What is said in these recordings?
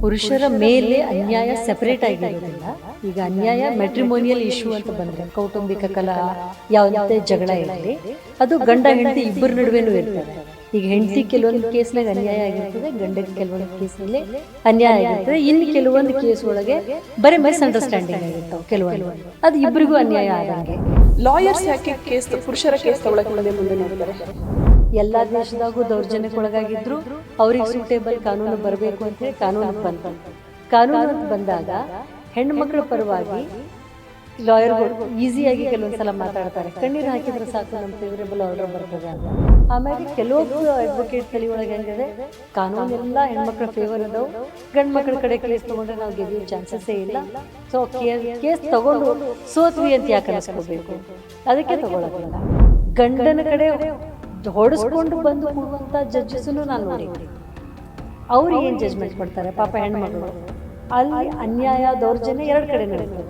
ಪುರುಷರ ಮೇಲೆ ಅನ್ಯಾಯ ಸೆಪರೇಟ್ ಆಗಿರೋದಿಲ್ಲ. ಈಗ ಅನ್ಯಾಯ ಮೆಟ್ರಿಮೋನಿಯಲ್ ಇಶ್ಯೂ ಅಂತ ಬಂದ್ರೆ ಕೌಟುಂಬಿಕ ಕಲಹ ಯಾವುದೇ ಜಗಳ ಇರಲಿ, ಅದು ಗಂಡ ಹೆಂಡತಿ ಇಬ್ಬರ ನಡುವೆನೂ ಇರ್ತದೆ. ಈಗ ಹೆಂಡತಿ ಕೆಲವೊಂದು ಕೇಸ್ನಾಗ ಅನ್ಯಾಯ ಆಗಿರ್ತದೆ, ಗಂಡಗೆ ಕೆಲವೊಂದು ಕೇಸ್ನಲ್ಲಿ ಅನ್ಯಾಯ ಆಗಿರ್ತದೆ. ಇನ್ನು ಕೆಲವೊಂದು ಕೇಸ್ ಒಳಗೆ ಬರೀ ಮಿಸ್ಅಂಡರ್ಸ್ಟ್ಯಾಂಡಿಂಗ್ ಆಗಿರ್ತಾವೆ ಕೆಲವೊಂದು, ಅದು ಇಬ್ಬರಿಗೂ ಅನ್ಯಾಯ ಆದಂಗೆ. ಲಾಯರ್ಸ್ ಯಾಕೆ ಪುರುಷರ ಕೇಸ್ ತಗೊಳಕ್ಕೆ ಮುಂದೆ ನೋಡ್ತಾರೆ? ಎಲ್ಲ ದೇಶದಾಗೂ ದೌರ್ಜನ್ಯಕ್ಕೊಳಗಾಗಿದ್ರು ಅವ್ರಿಗೆ ಸೂಟೇಬಲ್ ಕಾನೂನು ಬರಬೇಕು ಅಂತ ಹೇಳಿ ಕಾನೂನು ಬಂತು. ಕಾನೂನು ಅಂತ ಬಂದಾಗ ಹೆಣ್ಮಕ್ಳ ಪರವಾಗಿ ಲಾಯರ್ಗಳು ಈಸಿಯಾಗಿ ಕೆಲವೊಂದ್ಸಲ ಮಾತಾಡ್ತಾರೆ. ಕಣ್ಣೀರು ಹಾಕಿದ್ರೆ ಸಾಕು ನಮ್ಮ ಫೇವರೇಬಲ್ ಆರ್ಡರ್ ಬರ್ತದೆ ಅಂತ. ಆಮೇಲೆ ಕೆಲವೊಬ್ಬರು ಅಡ್ವೊಕೇಟ್ ತಲೆ ಒಳಗೆ ಹೆಂಗಿದೆ, ಕಾನೂನೆಲ್ಲ ಹೆಣ್ಮಕ್ಳ ಫೇವರ್ ಅದಾವು, ಗಂಡು ಮಕ್ಳ ಕಡೆ ಕೇಸ್ ತಗೊಂಡ್ರೆ ನಾವು ಗೆದಿಯೋ ಚಾನ್ಸಸ್ಸೇ ಇಲ್ಲ. ಸೊ ಕೇಸ್ ತಗೊಂಡು ಸೋತ್ವಿ ಅಂತ ಯಾಕೆ ಅನಿಸ್ಕೋಬೇಕು, ಅದಕ್ಕೆ ತಗೊಳ್ಳೋದಿಲ್ಲ. ಗಂಡನ ಕಡೆ ಹೊಡೆಸ್ಕೊಂಡು ಬಂದು ಕೊಡುವಂಥ ಜಡ್ಜಸ್ನು ನಾನು ನೋಡಿದ್ದೆ. ಅವ್ರು ಏನು ಜಜ್ಮೆಂಟ್ ಕೊಡ್ತಾರೆ ಪಾಪ ಹೆಣ್ಮಗಳು, ಅಲ್ಲಿ ಅನ್ಯಾಯ ದೌರ್ಜನ್ಯ ಎರಡು ಕಡೆ ನಡೀತದೆ.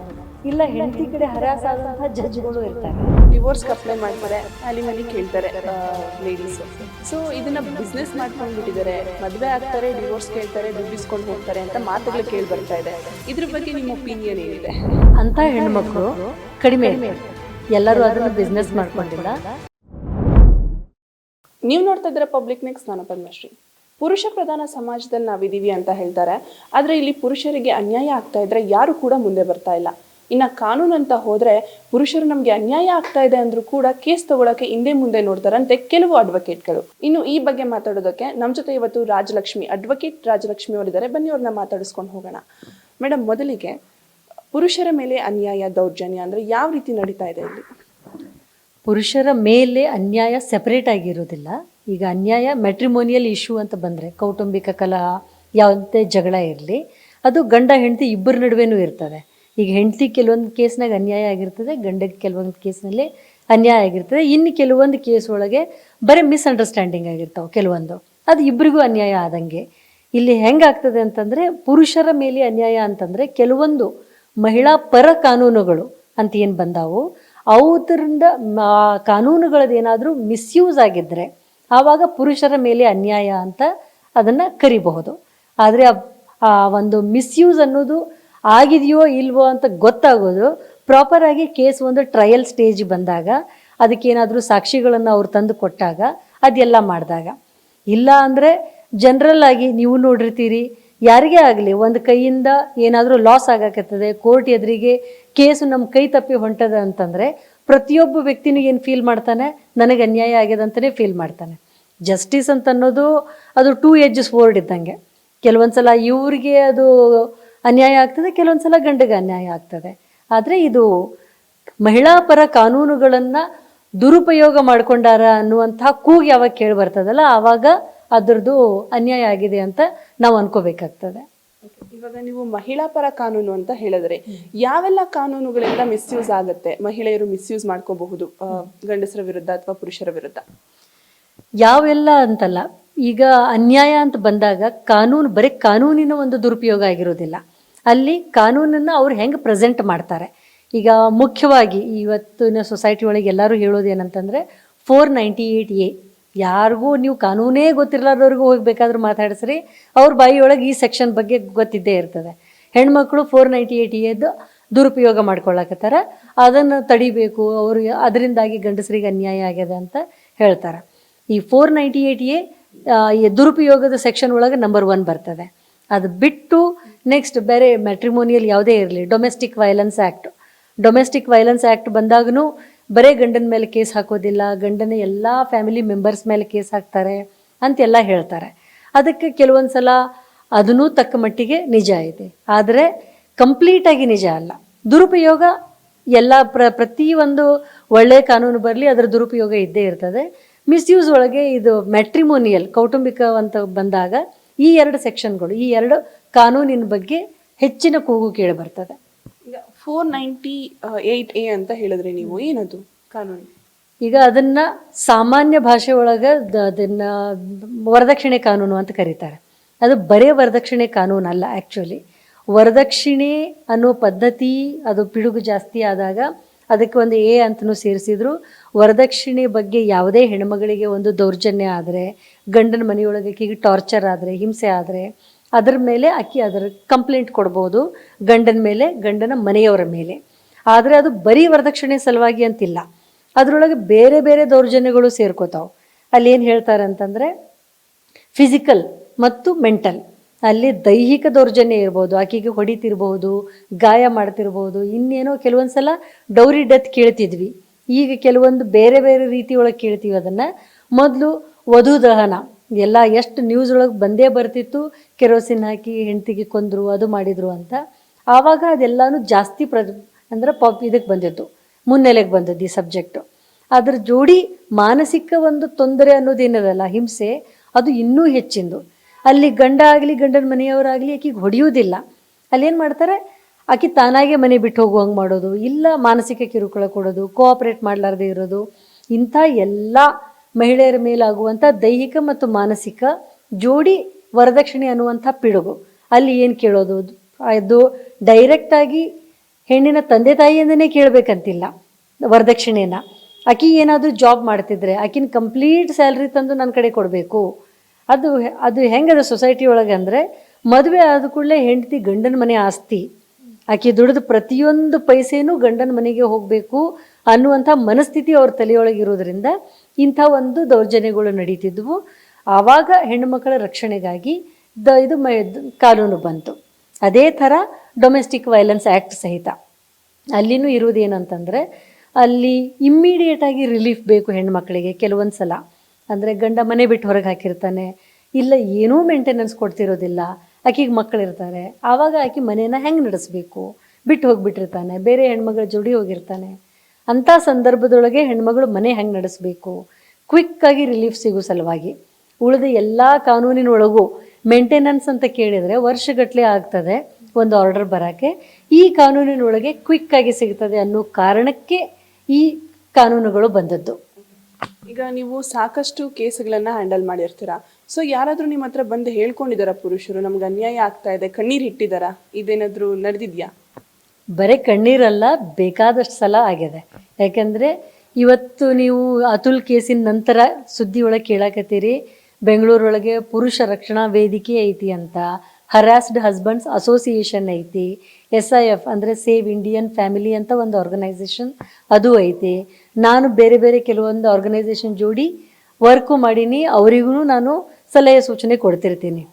ಇಲ್ಲ ಹೆಂಡತಿ ಕಡೆ ಹರಾಸ್ ಆದಂತಹ ಜಡ್ಜ್ಗಳು ಇರ್ತಾರೆ. ಡಿವೋರ್ಸ್ ಅಪ್ಲೈ ಮಾಡ್ತಾರೆ, ಅಲಿಮನಿ ಕೇಳ್ತಾರೆ ಲೇಡೀಸ್. ಸೊ ಇದನ್ನ ಬಿಸ್ನೆಸ್ ಮಾಡ್ಕೊಂಡ್ಬಿಟ್ಟಿದ್ದಾರೆ, ಮದುವೆ ಆಗ್ತಾರೆ, ಡಿವೋರ್ಸ್ ಕೇಳ್ತಾರೆ, ದುಡ್ಡಿಸ್ಕೊಂಡು ಹೋಗ್ತಾರೆ ಅಂತ ಮಾತುಗಳು ಕೇಳಿ ಬರ್ತಾ ಇದೆ. ಇದ್ರ ಬಗ್ಗೆ ನಿಮ್ಮ ಒಪಿನಿಯನ್ ಏನಿದೆ? ಅಂತ ಹೆಣ್ಮಕ್ಳು ಕಡಿಮೆ, ಎಲ್ಲರೂ ಅದನ್ನು ಬಿಸ್ನೆಸ್ ಮಾಡ್ಕೊಂಡಿಲ್ಲ. ನೀವು ನೋಡ್ತಾ ಇದ್ರೆ ಪಬ್ಲಿಕ್ ನೆಕ್ಸ್ಟ್, ನಾನು ಪದ್ಮಶ್ರೀ. ಪುರುಷ ಪ್ರಧಾನ ಸಮಾಜದಲ್ಲಿ ನಾವಿದ್ದೀವಿ ಅಂತ ಹೇಳ್ತಾರೆ, ಆದರೆ ಇಲ್ಲಿ ಪುರುಷರಿಗೆ ಅನ್ಯಾಯ ಆಗ್ತಾ ಇದ್ರೆ ಯಾರು ಕೂಡ ಮುಂದೆ ಬರ್ತಾ ಇಲ್ಲ. ಇನ್ನು ಕಾನೂನು ಅಂತ ಹೋದ್ರೆ ಪುರುಷರು ನಮಗೆ ಅನ್ಯಾಯ ಆಗ್ತಾ ಇದೆ ಅಂದ್ರೂ ಕೂಡ ಕೇಸ್ ತಗೊಳಕ್ಕೆ ಹಿಂದೆ ಮುಂದೆ ನೋಡ್ತಾರಂತೆ ಕೆಲವು ಅಡ್ವೊಕೇಟ್ಗಳು. ಇನ್ನು ಈ ಬಗ್ಗೆ ಮಾತಾಡೋದಕ್ಕೆ ನಮ್ಮ ಜೊತೆ ಇವತ್ತು ರಾಜಲಕ್ಷ್ಮಿ, ಅಡ್ವೊಕೇಟ್ ರಾಜಲಕ್ಷ್ಮಿ ಅವರಿದ್ದಾರೆ. ಬನ್ನಿ ಅವ್ರನ್ನ ಮಾತಾಡಿಸ್ಕೊಂಡು ಹೋಗೋಣ. ಮೇಡಮ್, ಮೊದಲಿಗೆ ಪುರುಷರ ಮೇಲೆ ಅನ್ಯಾಯ ದೌರ್ಜನ್ಯ ಅಂದ್ರೆ ಯಾವ ರೀತಿ ನಡೀತಾ ಇದೆ ಇಲ್ಲಿ? ಪುರುಷರ ಮೇಲೆ ಅನ್ಯಾಯ ಸೆಪರೇಟ್ ಆಗಿರೋದಿಲ್ಲ. ಈಗ ಅನ್ಯಾಯ ಮೆಟ್ರಿಮೋನಿಯಲ್ ಇಶ್ಯೂ ಅಂತ ಬಂದರೆ ಕೌಟುಂಬಿಕ ಕಲಹ ಯಾವುದೇ ಜಗಳ ಇರಲಿ, ಅದು ಗಂಡ ಹೆಂಡತಿ ಇಬ್ಬರ ನಡುವೆನೂ ಇರ್ತದೆ. ಈಗ ಹೆಂಡತಿ ಕೆಲವೊಂದು ಕೇಸ್ನಾಗ ಅನ್ಯಾಯ ಆಗಿರ್ತದೆ, ಗಂಡಗೆ ಕೆಲವೊಂದು ಕೇಸ್ನಲ್ಲಿ ಅನ್ಯಾಯ ಆಗಿರ್ತದೆ. ಇನ್ನು ಕೆಲವೊಂದು ಕೇಸ್ ಒಳಗೆ ಬರೀ ಮಿಸ್ಅಂಡರ್ಸ್ಟ್ಯಾಂಡಿಂಗ್ ಆಗಿರ್ತಾವೆ ಕೆಲವೊಂದು, ಅದು ಇಬ್ಬರಿಗೂ ಅನ್ಯಾಯ ಆದಂಗೆ. ಇಲ್ಲಿ ಹೆಂಗಾಗ್ತದೆ ಅಂತಂದರೆ, ಪುರುಷರ ಮೇಲೆ ಅನ್ಯಾಯ ಅಂತಂದರೆ ಕೆಲವೊಂದು ಮಹಿಳಾ ಪರ ಕಾನೂನುಗಳು ಅಂತ ಏನು ಬಂದಾವು, ಅದರಿಂದ ಕಾನೂನುಗಳದ್ದೇನಾದರೂ ಮಿಸ್ಯೂಸ್ ಆಗಿದ್ದರೆ ಆವಾಗ ಪುರುಷರ ಮೇಲೆ ಅನ್ಯಾಯ ಅಂತ ಅದನ್ನು ಕರಿಬಹುದು. ಆದರೆ ಆ ಒಂದು ಮಿಸ್ಯೂಸ್ ಅನ್ನೋದು ಆಗಿದೆಯೋ ಇಲ್ವೋ ಅಂತ ಗೊತ್ತಾಗೋದು ಪ್ರಾಪರಾಗಿ ಕೇಸ್ ಒಂದು ಟ್ರಯಲ್ ಸ್ಟೇಜ್ ಬಂದಾಗ, ಅದಕ್ಕೇನಾದರೂ ಸಾಕ್ಷಿಗಳನ್ನು ಅವ್ರು ತಂದು ಕೊಟ್ಟಾಗ, ಅದೆಲ್ಲ ಮಾಡಿದಾಗ. ಇಲ್ಲ ಅಂದರೆ ಜನರಲ್ ಆಗಿ ನೀವು ನೋಡಿರ್ತೀರಿ, ಯಾರಿಗೇ ಆಗಲಿ ಒಂದು ಕೈಯಿಂದ ಏನಾದರೂ ಲಾಸ್ ಆಗಕತ್ತದೆ, ಕೋರ್ಟ್ ಎದುರಿಗೆ ಕೇಸು ನಮ್ಮ ಕೈ ತಪ್ಪಿ ಹೊಂಟದ ಅಂತಂದರೆ ಪ್ರತಿಯೊಬ್ಬ ವ್ಯಕ್ತಿನೂ ಏನು ಫೀಲ್ ಮಾಡ್ತಾನೆ, ನನಗೆ ಅನ್ಯಾಯ ಆಗಿದೆ ಅಂತಲೇ ಫೀಲ್ ಮಾಡ್ತಾನೆ. ಜಸ್ಟಿಸ್ ಅಂತ ಅನ್ನೋದು ಅದು 2 edges sword ಇದ್ದಂಗೆ. ಕೆಲವೊಂದು ಸಲ ಇವ್ರಿಗೆ ಅದು ಅನ್ಯಾಯ ಆಗ್ತದೆ, ಕೆಲವೊಂದು ಸಲ ಗಂಡಗೆ ಅನ್ಯಾಯ ಆಗ್ತದೆ. ಆದರೆ ಇದು ಮಹಿಳಾ ಪರ ಕಾನೂನುಗಳನ್ನು ದುರುಪಯೋಗ ಮಾಡ್ಕೊಂಡಾರ ಅನ್ನುವಂತಹ ಕೂಗು ಯಾವಾಗ ಕೇಳಿ ಬರ್ತದಲ್ಲ, ಆವಾಗ ಅದರದ್ದು ಅನ್ಯಾಯ ಆಗಿದೆ ಅಂತ ನಾವು ಅನ್ಕೋಬೇಕಾಗ್ತದೆ. ಇವಾಗ ನೀವು ಮಹಿಳಾ ಪರ ಕಾನೂನು ಅಂತ ಹೇಳಿದ್ರೆ ಯಾವೆಲ್ಲ ಕಾನೂನುಗಳೆಲ್ಲ ಮಿಸ್ಯೂಸ್ ಆಗುತ್ತೆ, ಮಹಿಳೆಯರು ಮಿಸ್ಯೂಸ್ ಮಾಡ್ಕೋಬಹುದು ಗಂಡಸರ ವಿರುದ್ಧ ಅಥವಾ ಪುರುಷರ ವಿರುದ್ಧ? ಯಾವೆಲ್ಲ ಅಂತಲ್ಲ, ಈಗ ಅನ್ಯಾಯ ಅಂತ ಬಂದಾಗ ಕಾನೂನು ಬರೀ ಕಾನೂನಿನ ಒಂದು ದುರುಪಯೋಗ ಆಗಿರೋದಿಲ್ಲ, ಅಲ್ಲಿ ಕಾನೂನನ್ನು ಅವ್ರು ಹೆಂಗೆ ಪ್ರೆಸೆಂಟ್ ಮಾಡ್ತಾರೆ. ಈಗ ಮುಖ್ಯವಾಗಿ ಇವತ್ತಿನ ಸೊಸೈಟಿ ಒಳಗೆ ಎಲ್ಲರೂ ಹೇಳೋದೇನಂತಂದರೆ 498A. ಯಾರಿಗೂ ನೀವು ಕಾನೂನೇ ಗೊತ್ತಿರಲಾರ್ದವ್ರಿಗೂ ಹೋಗ್ಬೇಕಾದ್ರೂ ಮಾತಾಡಿಸ್ರಿ, ಅವ್ರ ಬಾಯಿಯೊಳಗೆ ಈ ಸೆಕ್ಷನ್ ಬಗ್ಗೆ ಗೊತ್ತಿದ್ದೇ ಇರ್ತದೆ. ಹೆಣ್ಮಕ್ಳು 498A ದುರುಪಯೋಗ ಮಾಡ್ಕೊಳ್ಳಕತ್ತಾರ, ಅದನ್ನು ತಡಿಬೇಕು, ಅವರು ಅದರಿಂದಾಗಿ ಗಂಡಸರಿಗೆ ಅನ್ಯಾಯ ಆಗ್ಯದ ಅಂತ ಹೇಳ್ತಾರೆ. ಈ 498A ದುರುಪಯೋಗದ ಸೆಕ್ಷನ್ ಒಳಗೆ ನಂಬರ್ 1 ಬರ್ತದೆ. ಅದು ಬಿಟ್ಟು ನೆಕ್ಸ್ಟ್ ಬೇರೆ ಮ್ಯಾಟ್ರಿಮೋನಿಯಲ್ ಯಾವುದೇ ಇರಲಿ, ಡೊಮೆಸ್ಟಿಕ್ ವೈಲೆನ್ಸ್ ಆ್ಯಕ್ಟ್ ಬಂದಾಗೂ ಬರೇ ಗಂಡನ ಮೇಲೆ ಕೇಸ್ ಹಾಕೋದಿಲ್ಲ, ಗಂಡನ ಎಲ್ಲ ಫ್ಯಾಮಿಲಿ ಮೆಂಬರ್ಸ್ ಮೇಲೆ ಕೇಸ್ ಹಾಕ್ತಾರೆ ಅಂತೆಲ್ಲ ಹೇಳ್ತಾರೆ. ಅದಕ್ಕೆ ಕೆಲವೊಂದು ಸಲ ಅದನ್ನೂ ತಕ್ಕ ಮಟ್ಟಿಗೆ ನಿಜ ಇದೆ, ಆದರೆ ಕಂಪ್ಲೀಟಾಗಿ ನಿಜ ಅಲ್ಲ. ದುರುಪಯೋಗ ಎಲ್ಲ ಪ್ರತಿಯೊಂದು ಒಳ್ಳೆಯ ಕಾನೂನು ಬರಲಿ ಅದರ ದುರುಪಯೋಗ ಇದ್ದೇ ಇರ್ತದೆ. ಮಿಸ್ಯೂಸ್ ಒಳಗೆ ಇದು ಮ್ಯಾಟ್ರಿಮೋನಿಯಲ್ ಕೌಟುಂಬಿಕ ಅಂತ ಬಂದಾಗ ಈ 2 ಸೆಕ್ಷನ್ಗಳು, ಈ 2 ಕಾನೂನಿನ ಬಗ್ಗೆ ಹೆಚ್ಚಿನ ಕೂಗು ಕೇಳಿ ಬರ್ತದೆ. ಈಗ 498A ಅಂತ ಹೇಳಿದ್ರೆ ನೀವು ಏನದು ಕಾನೂನು? ಈಗ ಅದನ್ನು ಸಾಮಾನ್ಯ ಭಾಷೆ ಒಳಗೆ ಅದನ್ನು ವರದಕ್ಷಿಣೆ ಕಾನೂನು ಅಂತ ಕರೀತಾರೆ. ಅದು ಬರೇ ವರದಕ್ಷಿಣೆ ಕಾನೂನು ಅಲ್ಲ. ಆ್ಯಕ್ಚುಲಿ ವರದಕ್ಷಿಣೆ ಅನ್ನೋ ಪದ್ಧತಿ ಅದು ಪಿಡುಗು ಜಾಸ್ತಿ ಆದಾಗ ಅದಕ್ಕೆ ಒಂದು ಎ ಅಂತಲೂ ಸೇರಿಸಿದ್ರು. ವರದಕ್ಷಿಣೆ ಬಗ್ಗೆ ಯಾವುದೇ ಹೆಣ್ಮಗಳಿಗೆ ಒಂದು ದೌರ್ಜನ್ಯ ಆದರೆ, ಗಂಡನ ಮನೆಯೊಳಗೆ ಟಾರ್ಚರ್ ಆದರೆ, ಹಿಂಸೆ ಆದರೆ, ಅದರ ಮೇಲೆ ಆಕೆ ಅದರ ಕಂಪ್ಲೇಂಟ್ ಕೊಡ್ಬೋದು, ಗಂಡನ ಮೇಲೆ, ಗಂಡನ ಮನೆಯವರ ಮೇಲೆ. ಆದರೆ ಅದು ಬರೀ ವರದಕ್ಷಿಣೆ ಸಲುವಾಗಿ ಅಂತಿಲ್ಲ, ಅದರೊಳಗೆ ಬೇರೆ ಬೇರೆ ದೌರ್ಜನ್ಯಗಳು ಸೇರ್ಕೋತಾವೆ. ಅಲ್ಲಿ ಏನು ಹೇಳ್ತಾರೆ ಅಂತಂದರೆ ಫಿಸಿಕಲ್ ಮತ್ತು ಮೆಂಟಲ್. ಅಲ್ಲಿ ದೈಹಿಕ ದೌರ್ಜನ್ಯ ಇರ್ಬೋದು, ಆಕೆಗೆ ಹೊಡಿತಿರ್ಬೋದು, ಗಾಯ ಮಾಡ್ತಿರ್ಬೋದು, ಇನ್ನೇನೋ ಕೆಲವೊಂದು ಸಲ ಡೌರಿ ಡೆತ್ ಕೇಳ್ತಿದ್ವಿ, ಈಗ ಕೆಲವೊಂದು ಬೇರೆ ಬೇರೆ ರೀತಿಯೊಳಗೆ ಕೇಳ್ತೀವಿ. ಅದನ್ನು ಮೊದಲು ವಧು ದಹನ ಎಲ್ಲ ಎಷ್ಟು ನ್ಯೂಸ್ ಒಳಗೆ ಬಂದೇ ಬರ್ತಿತ್ತು, ಕೆರೋಸಿನ್ ಹಾಕಿ ಹೆಂಡತಿಗೆ ಕೊಂದರು, ಅದು ಮಾಡಿದರು ಅಂತ. ಆವಾಗ ಅದೆಲ್ಲನೂ ಜಾಸ್ತಿ ಅಂದ್ರೆ ಇದಕ್ಕೆ ಬಂದಿತ್ತು, ಮುನ್ನೆಲೆಗೆ ಬಂದದ್ದು ಈ ಸಬ್ಜೆಕ್ಟು. ಅದ್ರ ಜೋಡಿ ಮಾನಸಿಕ ಒಂದು ತೊಂದರೆ ಅನ್ನೋದೇನದಲ್ಲ, ಹಿಂಸೆ, ಅದು ಇನ್ನೂ ಹೆಚ್ಚಿಂದು. ಅಲ್ಲಿ ಗಂಡ ಆಗಲಿ ಗಂಡನ ಮನೆಯವರಾಗಲಿ ಆಕೆಗೆ ಹೊಡೆಯೋದಿಲ್ಲ. ಅಲ್ಲೇನು ಮಾಡ್ತಾರೆ, ಆಕೆ ತಾನಾಗೆ ಮನೆ ಬಿಟ್ಟು ಹೋಗುವಂಗೆ ಮಾಡೋದು, ಇಲ್ಲ ಮಾನಸಿಕ ಕಿರುಕುಳ ಕೊಡೋದು, ಕೋಆಪ್ರೇಟ್ ಮಾಡಲಾರ್ದೆ ಇರೋದು. ಇಂಥ ಎಲ್ಲ ಮಹಿಳೆಯರ ಮೇಲಾಗುವಂಥ ದೈಹಿಕ ಮತ್ತು ಮಾನಸಿಕ ಜೋಡಿ ವರದಕ್ಷಿಣೆ ಅನ್ನುವಂಥ ಪಿಡುಗು. ಅಲ್ಲಿ ಏನು ಕೇಳೋದು, ಅದು ಡೈರೆಕ್ಟಾಗಿ ಹೆಣ್ಣಿನ ತಂದೆ ತಾಯಿಯಿಂದನೇ ಕೇಳಬೇಕಂತಿಲ್ಲ ವರದಕ್ಷಿಣೆನ. ಆಕೆ ಏನಾದರೂ ಜಾಬ್ ಮಾಡ್ತಿದ್ರೆ ಆಕಿನ ಕಂಪ್ಲೀಟ್ ಸ್ಯಾಲ್ರಿ ತಂದು ನನ್ನ ಕಡೆ ಕೊಡಬೇಕು. ಅದು ಅದು ಹೆಂಗದ ಸೊಸೈಟಿ ಒಳಗೆ ಅಂದರೆ, ಮದುವೆ ಆದ ಕೂಡಲೇ ಹೆಂಡತಿ ಗಂಡನ ಮನೆ ಆಸ್ತಿ, ಆಕೆ ದುಡಿದು ಪ್ರತಿಯೊಂದು ಪೈಸೆನೂ ಗಂಡನ ಮನೆಗೆ ಹೋಗಬೇಕು ಅನ್ನುವಂಥ ಮನಸ್ಥಿತಿ ಅವ್ರ ತಲೆಯೊಳಗೆ ಇರೋದ್ರಿಂದ ಇಂಥ ಒಂದು ದೌರ್ಜನ್ಯಗಳು ನಡೀತಿದ್ವು. ಆವಾಗ ಹೆಣ್ಣುಮಕ್ಕಳ ರಕ್ಷಣೆಗಾಗಿ ಇದು ಕಾನೂನು ಬಂತು. ಅದೇ ಥರ ಡೊಮೆಸ್ಟಿಕ್ ವೈಲೆನ್ಸ್ ಆ್ಯಕ್ಟ್ ಸಹಿತ ಅಲ್ಲಿನೂ ಇರೋದೇನಂತಂದರೆ, ಅಲ್ಲಿ ಇಮ್ಮಿಡಿಯೇಟಾಗಿ ರಿಲೀಫ್ ಬೇಕು ಹೆಣ್ಮಕ್ಳಿಗೆ. ಕೆಲವೊಂದು ಸಲ ಅಂದರೆ ಗಂಡ ಮನೆ ಬಿಟ್ಟು ಹೊರಗೆ ಹಾಕಿರ್ತಾನೆ, ಇಲ್ಲ ಏನೂ ಮೇಂಟೆನೆನ್ಸ್ ಕೊಡ್ತಿರೋದಿಲ್ಲ, ಆಕೆಗೆ ಮಕ್ಕಳಿರ್ತಾರೆ, ಆವಾಗ ಆಕೆ ಮನೇನ ಹೆಂಗೆ ನಡೆಸಬೇಕು, ಬಿಟ್ಟು ಹೋಗಿಬಿಟ್ಟಿರ್ತಾನೆ, ಬೇರೆ ಹೆಣ್ಮಗಳ ಜೋಡಿ ಹೋಗಿರ್ತಾನೆ. ಅಂಥ ಸಂದರ್ಭದೊಳಗೆ ಹೆಣ್ಮಗಳು ಮನೆ ಹೆಂಗೆ ನಡೆಸಬೇಕು, ಕ್ವಿಕ್ಕಾಗಿ ರಿಲೀಫ್ ಸಿಗೋ ಸಲುವಾಗಿ. ಉಳಿದ ಎಲ್ಲ ಕಾನೂನಿನೊಳಗೂ ಮೇಂಟೆನೆನ್ಸ್ ಅಂತ ಕೇಳಿದರೆ ವರ್ಷಗಟ್ಟಲೆ ಆಗ್ತದೆ ಒಂದು ಆರ್ಡರ್ ಬರೋಕ್ಕೆ, ಈ ಕಾನೂನಿನೊಳಗೆ ಕ್ವಿಕ್ಕಾಗಿ ಸಿಗ್ತದೆ ಅನ್ನೋ ಕಾರಣಕ್ಕೆ ಈ ಕಾನೂನುಗಳು ಬಂದದ್ದು. ಈಗ ನೀವು ಸಾಕಷ್ಟು ಕೇಸ್ಗಳನ್ನು ಹ್ಯಾಂಡಲ್ ಮಾಡಿರ್ತೀರಾ, ಸೊ ಯಾರಾದರೂ ನಿಮ್ಮ ಹತ್ರ ಬಂದು ಹೇಳ್ಕೊಂಡಿದ್ದಾರಾ ಪುರುಷರು, ನಮ್ಗೆ ಅನ್ಯಾಯ ಆಗ್ತಾ ಇದೆ, ಕಣ್ಣೀರು ಇಟ್ಟಿದ್ದಾರಾ, ಇದೇನಾದರೂ ನಡೆದಿದೆಯಾ? ಬರೀ ಕಣ್ಣೀರಲ್ಲ, ಬೇಕಾದಷ್ಟು ಸಲ ಆಗಿದೆ. ಯಾಕೆಂದರೆ ಇವತ್ತು ನೀವು ಅತುಲ್ ಕೇಸಿನ ನಂತರ ಸುದ್ದಿ ಒಳಗೆ ಕೇಳಕತ್ತೀರಿ, ಬೆಂಗಳೂರೊಳಗೆ ಪುರುಷ ರಕ್ಷಣಾ ವೇದಿಕೆ ಐತಿ ಅಂತ, ಹರಾಸ್ಡ್ ಹಸ್ಬೆಂಡ್ಸ್ ಅಸೋಸಿಯೇಷನ್ ಐತಿ, SIF ಅಂದರೆ ಸೇವ್ ಇಂಡಿಯನ್ ಫ್ಯಾಮಿಲಿ ಅಂತ ಒಂದು ಆರ್ಗನೈಸೇಷನ್ ಅದು ಐತಿ. ನಾನು ಬೇರೆ ಬೇರೆ ಕೆಲವೊಂದು ಆರ್ಗನೈಸೇಷನ್ ಜೋಡಿ ವರ್ಕು ಮಾಡೀನಿ, ಅವರಿಗೂ ನಾನು ಸಲಹೆ ಸೂಚನೆ ಕೊಡ್ತಿರ್ತೀನಿ.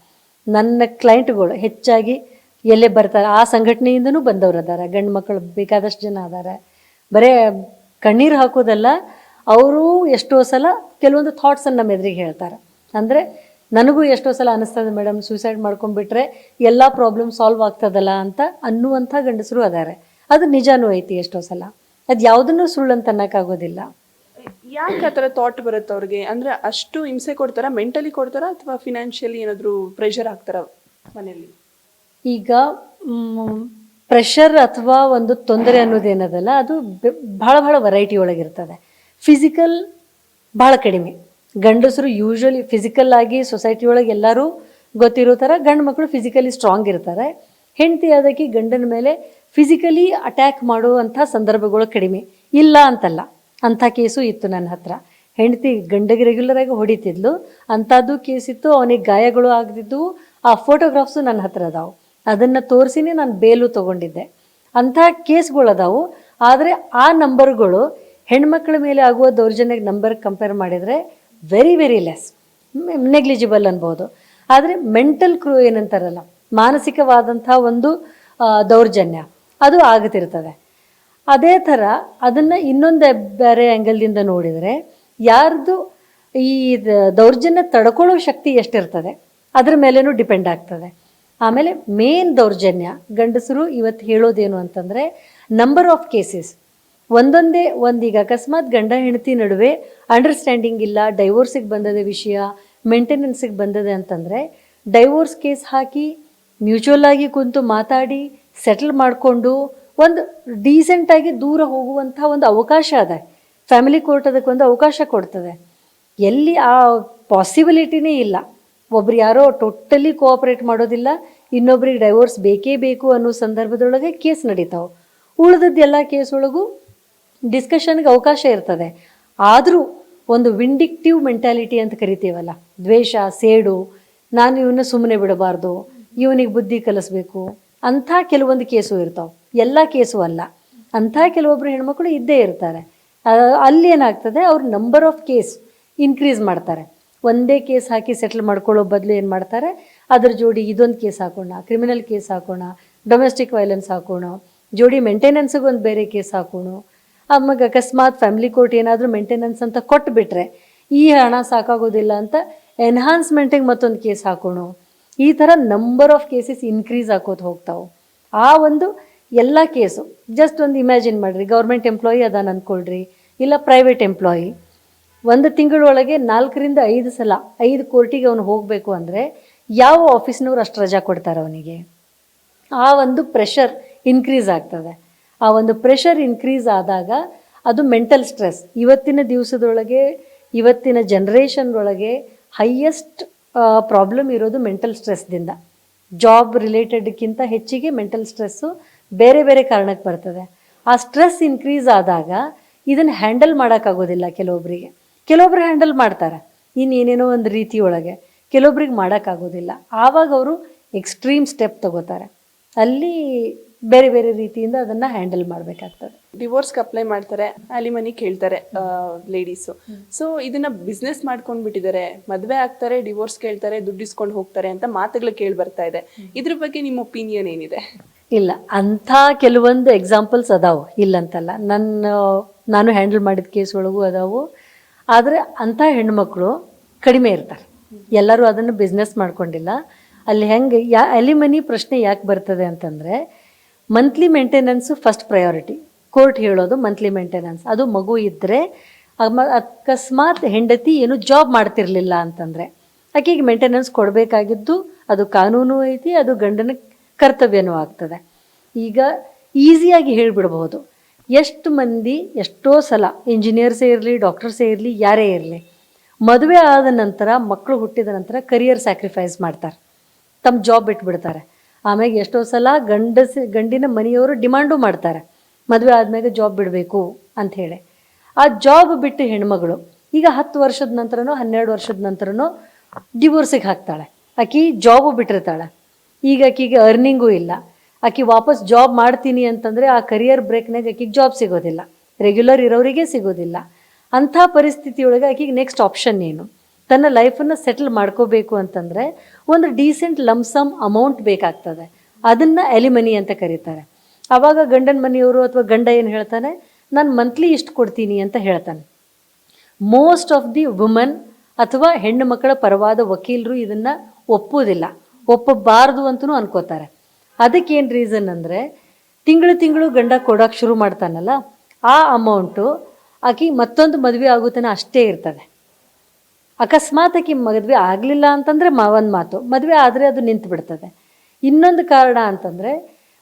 ನನ್ನ ಕ್ಲೈಂಟ್ಗಳು ಹೆಚ್ಚಾಗಿ ಎಲ್ಲೇ ಬರ್ತಾರೆ ಆ ಸಂಘಟನೆಯಿಂದನೂ ಬಂದವರು ಅದಾರ, ಗಂಡು ಮಕ್ಕಳು ಬೇಕಾದಷ್ಟು ಜನ ಅದಾರ. ಬರೇ ಕಣ್ಣೀರು ಹಾಕೋದಲ್ಲ, ಅವರು ಎಷ್ಟೋ ಸಲ ಕೆಲವೊಂದು ಥಾಟ್ಸನ್ನು ನಮ್ಮ ಎದುರಿಗೆ ಹೇಳ್ತಾರೆ. ಅಂದರೆ ನನಗೂ ಎಷ್ಟೋ ಸಲ ಅನ್ನಿಸ್ತದೆ, ಮೇಡಮ್ ಸೂಸೈಡ್ ಮಾಡ್ಕೊಂಡ್ಬಿಟ್ರೆ ಎಲ್ಲ ಪ್ರಾಬ್ಲಮ್ ಸಾಲ್ವ್ ಆಗ್ತದಲ್ಲ ಅಂತ ಅನ್ನುವಂಥ ಗಂಡಸರು ಅದಾರೆ. ಅದು ನಿಜಾನೂ ಐತಿ ಎಷ್ಟೋ ಸಲ, ಅದು ಯಾವುದನ್ನು ಸುಳ್ಳು ಅಂತ ಅನ್ನೋಕ್ಕಾಗೋದಿಲ್ಲ. ಯಾಕೆ ಆ ಥರ ಥಾಟ್ ಬರುತ್ತೆ ಅವ್ರಿಗೆ? ಅಂದರೆ ಅಷ್ಟು ಹಿಂಸೆ ಕೊಡ್ತಾರಾ, ಮೆಂಟಲಿ ಕೊಡ್ತಾರಾ, ಅಥವಾ ಫಿನಾನ್ಷಿಯಲಿ ಏನಾದರೂ ಪ್ರೆಷರ್ ಆಗ್ತಾರ ಮನೆಯಲ್ಲಿ? ಈಗ ಪ್ರೆಷರ್ ಅಥವಾ ಒಂದು ತೊಂದರೆ ಅನ್ನೋದೇನದಲ್ಲ, ಅದು ಭಾಳ ಭಾಳ ವೆರೈಟಿ ಒಳಗಿರ್ತದೆ. ಫಿಸಿಕಲ್ ಭಾಳ ಕಡಿಮೆ. ಗಂಡಸರು ಯೂಶ್ವಲಿ ಫಿಸಿಕಲ್ ಆಗಿ ಸೊಸೈಟಿ ಒಳಗೆ ಎಲ್ಲರೂ ಗೊತ್ತಿರೋ ಥರ ಗಂಡು ಮಕ್ಕಳು ಫಿಸಿಕಲಿ ಸ್ಟ್ರಾಂಗ್ ಇರ್ತಾರೆ. ಹೆಂಡತಿ ಅದಕ್ಕೆ ಗಂಡನ ಮೇಲೆ ಫಿಸಿಕಲಿ ಅಟ್ಯಾಕ್ ಮಾಡುವಂಥ ಸಂದರ್ಭಗಳು ಕಡಿಮೆ ಇಲ್ಲ ಅಂತಲ್ಲ, ಅಂಥ ಕೇಸು ಇತ್ತು ನನ್ನ ಹತ್ರ. ಹೆಂಡತಿ ಗಂಡಗೆ ರೆಗ್ಯುಲರಾಗಿ ಹೊಡಿತಿದ್ಲು, ಅಂಥದ್ದು ಕೇಸಿತ್ತು, ಅವನಿಗೆ ಗಾಯಗಳು ಆಗ್ತಿದ್ವು. ಆ ಫೋಟೋಗ್ರಾಫ್ಸು ನನ್ನ ಹತ್ರ ಅದಾವು, ಅದನ್ನು ತೋರಿಸಿನೇ ನಾನು ಬೇಲು ತೊಗೊಂಡಿದ್ದೆ. ಅಂಥ ಕೇಸ್ಗಳು ಅದಾವು. ಆದರೆ ಆ ನಂಬರ್ಗಳು ಹೆಣ್ಮಕ್ಳ ಮೇಲೆ ಆಗುವ ದೌರ್ಜನ್ಯ ನಂಬರ್ ಕಂಪೇರ್ ಮಾಡಿದರೆ ವೆರಿ ವೆರಿ ಲೆಸ್, ನೆಗ್ಲಿಜಿಬಲ್ ಅನ್ಬೋದು. ಆದರೆ ಮೆಂಟಲ್ ಏನಂತಾರಲ್ಲ, ಮಾನಸಿಕವಾದಂಥ ಒಂದು ದೌರ್ಜನ್ಯ ಅದು ಆಗುತ್ತಿರ್ತದೆ. ಅದೇ ಥರ ಅದನ್ನು ಇನ್ನೊಂದು ಬೇರೆ ಆ್ಯಂಗಲ್ದಿಂದ ನೋಡಿದರೆ, ಯಾರ್ದು ಈ ದೌರ್ಜನ್ಯ ತಡ್ಕೊಳ್ಳೋ ಶಕ್ತಿ ಎಷ್ಟಿರ್ತದೆ ಅದ್ರ ಮೇಲೇನೂ ಡಿಪೆಂಡ್ ಆಗ್ತದೆ. ಆಮೇಲೆ ಮೇನ್ ದೌರ್ಜನ್ಯ ಗಂಡಸರು ಇವತ್ತು ಹೇಳೋದೇನು ಅಂತಂದರೆ, ನಂಬರ್ ಆಫ್ ಕೇಸಸ್ ಒಂದೊಂದೇ ಈಗ ಅಕಸ್ಮಾತ್ ಗಂಡ ಹೆಂಡತಿ ನಡುವೆ ಅಂಡರ್ಸ್ಟ್ಯಾಂಡಿಂಗ್ ಇಲ್ಲ, ಡೈವೋರ್ಸಿಗೆ ಬಂದದೆ ವಿಷಯ, ಮೇಂಟೆನೆನ್ಸಿಗೆ ಬಂದದೆ ಅಂತಂದರೆ ಡೈವೋರ್ಸ್ ಕೇಸ್ ಹಾಕಿ ಮ್ಯೂಚುವಲ್ ಆಗಿ ಕುಂತು ಮಾತಾಡಿ ಸೆಟಲ್ ಮಾಡಿಕೊಂಡು ಒಂದು ಡೀಸೆಂಟಾಗಿ ದೂರ ಹೋಗುವಂಥ ಒಂದು ಅವಕಾಶ ಅದ. ಫ್ಯಾಮಿಲಿ ಕೋರ್ಟ್ ಅದಕ್ಕೊಂದು ಅವಕಾಶ ಕೊಡ್ತದೆ. ಎಲ್ಲಿ ಆ ಪಾಸಿಬಿಲಿಟಿನೇ ಇಲ್ಲ. ಒಬ್ರು ಯಾರೋ ಟೋಟಲಿ ಕೋಆಪ್ರೇಟ್ ಮಾಡೋದಿಲ್ಲ, ಇನ್ನೊಬ್ರಿಗೆ ಡೈವೋರ್ಸ್ ಬೇಕೇ ಬೇಕು ಅನ್ನೋ ಸಂದರ್ಭದೊಳಗೆ ಕೇಸ್ ನಡೀತಾವೆ. ಉಳಿದದ್ದು ಎಲ್ಲ ಕೇಸ್ ಒಳಗೂ ಡಿಸ್ಕಷನ್ಗೆ ಅವಕಾಶ ಇರ್ತದೆ. ಆದರೂ ಒಂದು ವಿಂಡಿಕ್ಟಿವ್ ಮೆಂಟ್ಯಾಲಿಟಿ ಅಂತ ಕರಿತೀವಲ್ಲ, ದ್ವೇಷ, ಸೇಡು, ನಾನು ಇವನ್ನ ಸುಮ್ಮನೆ ಬಿಡಬಾರ್ದು, ಇವನಿಗೆ ಬುದ್ಧಿ ಕಲಿಸ್ಬೇಕು ಅಂಥ ಕೆಲವೊಂದು ಕೇಸು ಇರ್ತಾವೆ. ಎಲ್ಲ ಕೇಸು ಅಲ್ಲ, ಅಂಥ ಕೆಲವೊಬ್ಬರು ಹೆಣ್ಮಕ್ಳು ಇದ್ದೇ ಇರ್ತಾರೆ. ಅಲ್ಲಿ ಏನಾಗ್ತದೆ, ಅವ್ರ ನಂಬರ್ ಆಫ್ ಕೇಸ್ ಇನ್ಕ್ರೀಸ್ ಮಾಡ್ತಾರೆ. ಒಂದೇ ಕೇಸ್ ಹಾಕಿ ಸೆಟ್ಲ್ ಮಾಡ್ಕೊಳ್ಳೋ ಬದಲು ಏನು ಮಾಡ್ತಾರೆ, ಅದ್ರ ಜೋಡಿ ಇದೊಂದು ಕೇಸ್ ಹಾಕೋಣ, ಕ್ರಿಮಿನಲ್ ಕೇಸ್ ಹಾಕೋಣ, ಡೊಮೆಸ್ಟಿಕ್ ವೈಲೆನ್ಸ್ ಹಾಕೋಣ, ಜೋಡಿ ಮೇಂಟೆನೆನ್ಸಿಗೆ ಒಂದು ಬೇರೆ ಕೇಸ್ ಹಾಕೋಣ. ಆಮೇಲೆ ಅಕಸ್ಮಾತ್ ಫ್ಯಾಮಿಲಿ ಕೋರ್ಟ್ ಏನಾದರೂ ಮೇಂಟೆನೆನ್ಸ್ ಅಂತ ಕೊಟ್ಟುಬಿಟ್ರೆ ಈ ಹಣ ಸಾಕಾಗೋದಿಲ್ಲ ಅಂತ ಎನ್ಹಾನ್ಸ್ಮೆಂಟಿಗೆ ಮತ್ತೊಂದು ಕೇಸ್ ಹಾಕೋಣ. ಈ ಥರ ನಂಬರ್ ಆಫ್ ಕೇಸಸ್ ಇನ್ಕ್ರೀಸ್ ಆಕೋದು ಹೋಗ್ತಾವೆ. ಆ ಒಂದು ಎಲ್ಲ ಕೇಸು ಜಸ್ಟ್ ಒಂದು ಇಮ್ಯಾಜಿನ್ ಮಾಡಿರಿ, ಗೌರ್ಮೆಂಟ್ ಎಂಪ್ಲಾಯಿ ಅದಾನ ಅಂದ್ಕೊಳ್ರಿ, ಇಲ್ಲ ಪ್ರೈವೇಟ್ ಎಂಪ್ಲಾಯಿ, ಒಂದು ತಿಂಗಳೊಳಗೆ 4ರಿಂದ 5 ಸಲ 5 ಕೋರ್ಟಿಗೆ ಅವನು ಹೋಗಬೇಕು ಅಂದರೆ ಯಾವ ಆಫೀಸ್ನವ್ರು ಅಷ್ಟು ರಜಾ ಕೊಡ್ತಾರೆ ಅವನಿಗೆ? ಆ ಒಂದು ಪ್ರೆಷರ್ ಇನ್ಕ್ರೀಸ್ ಆಗ್ತದೆ. ಆ ಒಂದು ಪ್ರೆಷರ್ ಇನ್ಕ್ರೀಸ್ ಆದಾಗ ಅದು ಮೆಂಟಲ್ ಸ್ಟ್ರೆಸ್. ಇವತ್ತಿನ ದಿವಸದೊಳಗೆ, ಇವತ್ತಿನ ಜನ್ರೇಷನ್ದೊಳಗೆ ಹೈಯೆಸ್ಟ್ ಪ್ರಾಬ್ಲಮ್ ಇರೋದು ಮೆಂಟಲ್ ಸ್ಟ್ರೆಸ್ದಿಂದ. ಜಾಬ್ ರಿಲೇಟೆಡ್ಕ್ಕಿಂತ ಹೆಚ್ಚಿಗೆ ಮೆಂಟಲ್ ಸ್ಟ್ರೆಸ್ಸು ಬೇರೆ ಬೇರೆ ಕಾರಣಕ್ಕೆ ಬರ್ತದೆ. ಆ ಸ್ಟ್ರೆಸ್ ಇನ್ಕ್ರೀಸ್ ಆದಾಗ ಇದನ್ನು ಹ್ಯಾಂಡಲ್ ಮಾಡೋಕ್ಕಾಗೋದಿಲ್ಲ ಕೆಲವೊಬ್ಬರಿಗೆ. ಕೆಲವೊಬ್ರು ಹ್ಯಾಂಡಲ್ ಮಾಡ್ತಾರೆ ಇನ್ನೇನೇನೋ ಒಂದು ರೀತಿಯೊಳಗೆ, ಕೆಲವೊಬ್ರಿಗೆ ಮಾಡೋಕ್ಕಾಗೋದಿಲ್ಲ. ಆವಾಗ ಅವರು ಎಕ್ಸ್ಟ್ರೀಮ್ ಸ್ಟೆಪ್ ತಗೋತಾರೆ. ಅಲ್ಲಿ ಬೇರೆ ಬೇರೆ ರೀತಿಯಿಂದ ಅದನ್ನು ಹ್ಯಾಂಡಲ್ ಮಾಡಬೇಕಾಗ್ತದೆ. ಡಿವೋರ್ಸ್ಗೆ ಅಪ್ಲೈ ಮಾಡ್ತಾರೆ, ಅಲಿಮನಿ ಕೇಳ್ತಾರೆ ಲೇಡೀಸು. ಸೊ ಇದನ್ನ ಬಿಸ್ನೆಸ್ ಮಾಡ್ಕೊಂಡು ಬಿಟ್ಟಿದ್ದಾರೆ, ಮದುವೆ ಆಗ್ತಾರೆ, ಡಿವೋರ್ಸ್ ಕೇಳ್ತಾರೆ, ದುಡ್ಡು ಇಸ್ಕೊಂಡು ಹೋಗ್ತಾರೆ ಅಂತ ಮಾತುಗಳು ಕೇಳಿ ಬರ್ತಾ ಇದೆ. ಇದ್ರ ಬಗ್ಗೆ ನಿಮ್ಮ ಒಪಿನಿಯನ್ ಏನಿದೆ? ಇಲ್ಲ, ಅಂಥ ಕೆಲವೊಂದು ಎಕ್ಸಾಂಪಲ್ಸ್ ಅದಾವು, ಇಲ್ಲಂತಲ್ಲ. ನಾನು ಹ್ಯಾಂಡಲ್ ಮಾಡಿದ ಕೇಸ್ ಒಳಗೂ ಅದಾವು. ಆದರೆ ಅಂಥ ಹೆಣ್ಮಕ್ಳು ಕಡಿಮೆ ಇರ್ತಾರೆ. ಎಲ್ಲರೂ ಅದನ್ನು ಬಿಸ್ನೆಸ್ ಮಾಡ್ಕೊಂಡಿಲ್ಲ. ಅಲ್ಲಿ ಹೆಂಗೆ ಅಲಿಮನಿ ಪ್ರಶ್ನೆ ಯಾಕೆ ಬರ್ತದೆ ಅಂತಂದರೆ, monthly maintenance first priority. Court ಹೇಳೋದು ಮಂತ್ಲಿ ಮೇಂಟೆನೆನ್ಸ್. ಅದು ಮಗು ಇದ್ದರೆ, ಅಕಸ್ಮಾತ್ ಹೆಂಡತಿ ಏನು ಜಾಬ್ ಮಾಡ್ತಿರ್ಲಿಲ್ಲ ಅಂತಂದರೆ ಆಕೆಗೆ ಮೇಂಟೆನೆನ್ಸ್ ಕೊಡಬೇಕಾಗಿದ್ದು ಅದು ಕಾನೂನು ಐತಿ, ಅದು ಗಂಡನ ಕರ್ತವ್ಯನೂ ಆಗ್ತದೆ. ಈಗ ಈಸಿಯಾಗಿ ಹೇಳಿಬಿಡ್ಬೋದು, ಎಷ್ಟು ಮಂದಿ ಎಷ್ಟೋ ಸಲ ಇಂಜಿನಿಯರ್ಸೇ ಇರಲಿ, ಡಾಕ್ಟರ್ಸೇ ಇರಲಿ, ಯಾರೇ ಇರಲಿ, ಮದುವೆ ಆದ ನಂತರ, ಮಕ್ಕಳು ಹುಟ್ಟಿದ ನಂತರ ಕರಿಯರ್ ಸ್ಯಾಕ್ರಿಫೈಸ್ ಮಾಡ್ತಾರೆ, ತಮ್ಮ ಜಾಬ್ ಬಿಟ್ಬಿಡ್ತಾರೆ. ಆಮ್ಯಾಗ ಎಷ್ಟೋ ಸಲ ಗಂಡಿನ ಮನೆಯವರು ಡಿಮಾಂಡು ಮಾಡ್ತಾರೆ, ಮದುವೆ ಆದಮೇಲೆ ಜಾಬ್ ಬಿಡಬೇಕು ಅಂಥೇಳಿ. ಆ ಜಾಬ್ ಬಿಟ್ಟು ಹೆಣ್ಮಗಳು ಈಗ 10 ವರ್ಷದ ನಂತರನೋ 12 ವರ್ಷದ ನಂತರನೋ ಡಿವೋರ್ಸಿಗೆ ಹಾಕ್ತಾಳೆ. ಆಕೆ ಜಾಬು ಬಿಟ್ಟಿರ್ತಾಳೆ. ಈಗ ಆಕೆಗೆ ಅರ್ನಿಂಗೂ ಇಲ್ಲ. ಆಕೆ ವಾಪಸ್ ಜಾಬ್ ಮಾಡ್ತೀನಿ ಅಂತಂದರೆ ಆ ಕರಿಯರ್ ಬ್ರೇಕ್ನಾಗ ಆಕೆಗೆ ಜಾಬ್ ಸಿಗೋದಿಲ್ಲ, ರೆಗ್ಯುಲರ್ ಇರೋರಿಗೆ ಸಿಗೋದಿಲ್ಲ. ಅಂಥ ಪರಿಸ್ಥಿತಿಯೊಳಗೆ ಆಕೆಗೆ ನೆಕ್ಸ್ಟ್ ಆಪ್ಷನ್ ಏನು? ತನ್ನ ಲೈಫನ್ನು ಸೆಟಲ್ ಮಾಡ್ಕೋಬೇಕು ಅಂತಂದರೆ ಒಂದು ಡೀಸೆಂಟ್ ಲಮ್ಸಮ್ ಅಮೌಂಟ್ ಬೇಕಾಗ್ತದೆ. ಅದನ್ನು ಅಲಿಮನಿ ಅಂತ ಕರೀತಾರೆ. ಆವಾಗ ಗಂಡನ ಮನೆಯವರು ಅಥವಾ ಗಂಡ ಏನು ಹೇಳ್ತಾನೆ, ನಾನು ಮಂತ್ಲಿ ಇಷ್ಟು ಕೊಡ್ತೀನಿ ಅಂತ ಹೇಳ್ತಾನೆ. ಮೋಸ್ಟ್ ಆಫ್ ದಿ ವುಮನ್ ಅಥವಾ ಹೆಣ್ಣು ಮಕ್ಕಳ ಪರವಾದ ವಕೀಲರು ಇದನ್ನು ಒಪ್ಪೋದಿಲ್ಲ, ಒಪ್ಪಬಾರ್ದು ಅಂತಲೂ ಅನ್ಕೋತಾರೆ. ಅದಕ್ಕೇನು ರೀಸನ್ ಅಂದರೆ, ತಿಂಗಳು ಗಂಡ ಕೊಡೋಕೆ ಶುರು ಮಾಡ್ತಾನಲ್ಲ, ಆ ಅಮೌಂಟು ಆಕೆ ಮತ್ತೊಂದು ಮದುವೆ ಆಗುತ್ತಾನೆ ಅಷ್ಟೇ ಇರ್ತದೆ. ಅಕಸ್ಮಾತ್ ಆಕೆ ಮದುವೆ ಆಗಲಿಲ್ಲ ಅಂತಂದರೆ ಒಂದು ಮಾತು, ಮದುವೆ ಆದರೆ ಅದು ನಿಂತು ಬಿಡ್ತದೆ. ಇನ್ನೊಂದು ಕಾರಣ ಅಂತಂದರೆ,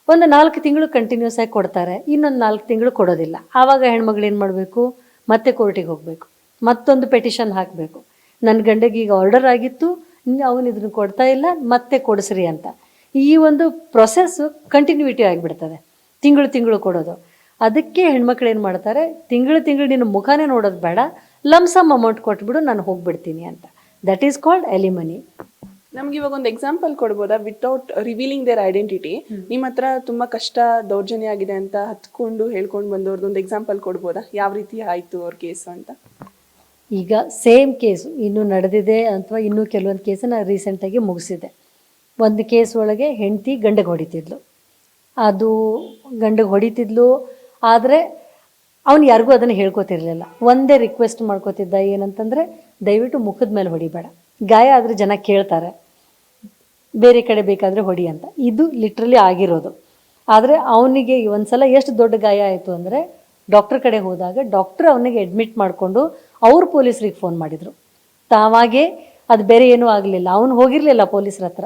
ಒಂದು 4 ತಿಂಗಳು ಕಂಟಿನ್ಯೂಸ್ ಆಗಿ ಕೊಡ್ತಾರೆ, ಇನ್ನೊಂದು 4 ತಿಂಗಳು ಕೊಡೋದಿಲ್ಲ. ಆವಾಗ ಹೆಣ್ಮಗಳು ಏನು ಮಾಡಬೇಕು? ಮತ್ತೆ ಕೋರ್ಟಿಗೆ ಹೋಗಬೇಕು, ಮತ್ತೊಂದು ಪೆಟಿಷನ್ ಹಾಕಬೇಕು, ನನ್ನ ಗಂಡಗೆ ಈಗ ಆರ್ಡರ್ ಆಗಿತ್ತು, ಅವನು ಇದನ್ನು ಕೊಡ್ತಾ ಇಲ್ಲ, ಮತ್ತೆ ಕೊಡಿಸ್ರಿ ಅಂತ. ಈ ಒಂದು ಪ್ರೊಸೆಸ್ಸು ಕಂಟಿನ್ಯೂಟಿ ಆಗಿಬಿಡ್ತದೆ, ತಿಂಗಳು ಕೊಡೋದು. ಅದಕ್ಕೆ ಹೆಣ್ಮಕ್ಳು ಏನು ಮಾಡ್ತಾರೆ, ತಿಂಗಳು ನಿನ್ನ ಮುಖಾನೇ ನೋಡೋದು ಬೇಡ, ಲಮ್ಸಮ್ ಅಮೌಂಟ್ ಕೊಟ್ಬಿಡು, ನಾನು ಹೋಗ್ಬಿಡ್ತೀನಿ ಅಂತ. That is called alimony. ನಮ್ಗೆ ಇವಾಗ ಒಂದು ಎಕ್ಸಾಂಪಲ್ ಕೊಡ್ಬೋದಾ? ವಿತೌಟ್ ರಿವೀಲಿಂಗ್ ದೇರ್ ಐಡೆಂಟಿಟಿ, ನಿಮ್ಮ ಹತ್ರ ತುಂಬ ಕಷ್ಟ ದೌರ್ಜನ್ಯ ಆಗಿದೆ ಅಂತ ಹತ್ಕೊಂಡು ಹೇಳ್ಕೊಂಡು ಬಂದವ್ರದ್ದು ಒಂದು ಎಕ್ಸಾಂಪಲ್ ಕೊಡ್ಬೋದಾ? ಯಾವ ರೀತಿ ಆಯಿತು ಅವ್ರ ಕೇಸು ಅಂತ? ಈಗ ಸೇಮ್ ಕೇಸು ಇನ್ನೂ ನಡೆದಿದೆ, ಅಥವಾ ಇನ್ನೂ ಕೆಲವೊಂದು ಕೇಸನ್ನು ರೀಸೆಂಟಾಗಿ ಮುಗಿಸಿದೆ. ಒಂದು ಕೇಸ್ ಒಳಗೆ ಹೆಂಡತಿ ಗಂಡಗೆ ಹೊಡಿತಿದ್ಲು. ಅದು ಗಂಡಗೆ ಹೊಡಿತಿದ್ಲು, ಆದರೆ ಅವ್ನು ಯಾರಿಗೂ ಅದನ್ನು ಹೇಳ್ಕೊತಿರ್ಲಿಲ್ಲ. ಒಂದೇ ರಿಕ್ವೆಸ್ಟ್ ಮಾಡ್ಕೋತಿದ್ದ, ಏನಂತಂದರೆ ದಯವಿಟ್ಟು ಮುಖದ ಮೇಲೆ ಹೊಡಿಬೇಡ, ಗಾಯ ಆದರೆ ಜನ ಕೇಳ್ತಾರೆ, ಬೇರೆ ಕಡೆ ಬೇಕಾದರೆ ಹೊಡಿ ಅಂತ. ಇದು ಲಿಟ್ರಲಿ ಆಗಿರೋದು. ಆದರೆ ಅವನಿಗೆ ಒಂದು ಸಲ ಎಷ್ಟು ದೊಡ್ಡ ಗಾಯ ಆಯಿತು ಅಂದರೆ, ಡಾಕ್ಟ್ರ್ ಕಡೆ ಹೋದಾಗ ಡಾಕ್ಟ್ರ್ ಅವನಿಗೆ ಅಡ್ಮಿಟ್ ಮಾಡಿಕೊಂಡು ಅವ್ರು ಪೊಲೀಸ್ರಿಗೆ ಫೋನ್ ಮಾಡಿದರು. ತಾವಾಗೇ ಅದು ಬೇರೆ ಏನೂ ಆಗಲಿಲ್ಲ, ಅವನು ಹೋಗಿರಲಿಲ್ಲ ಪೊಲೀಸ್ರ ಹತ್ರ.